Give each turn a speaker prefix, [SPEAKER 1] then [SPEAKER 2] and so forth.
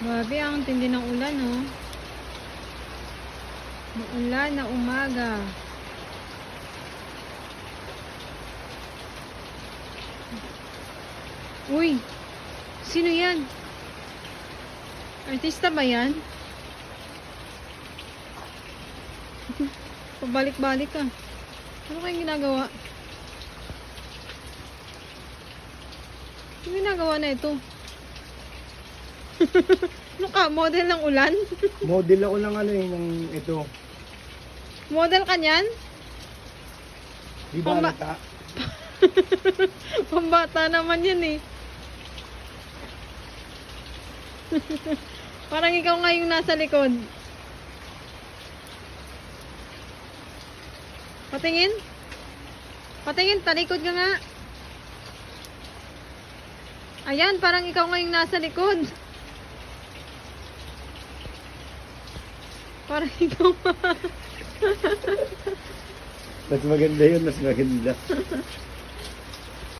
[SPEAKER 1] Grabe, ang tindi ng ulan, oh. Uulan na umaga. Uy! Sino yan? Artista ba yan? Pabalik-balik ka. Ano kayong ginagawa? Ano ginagawa na ito? Ano ka? Model ng ulan?
[SPEAKER 2] Model ako ng ano eh, ng ito.
[SPEAKER 1] Model ka niyan?
[SPEAKER 2] Di ba halata?
[SPEAKER 1] Pambata naman yan eh. Parang ikaw nga yung nasa likod. Patingin? Patingin, talikod ka nga. Ayan, parang ikaw nga yung nasa likod. Parang ikaw nga.
[SPEAKER 2] Mas maganda yun, mas maganda.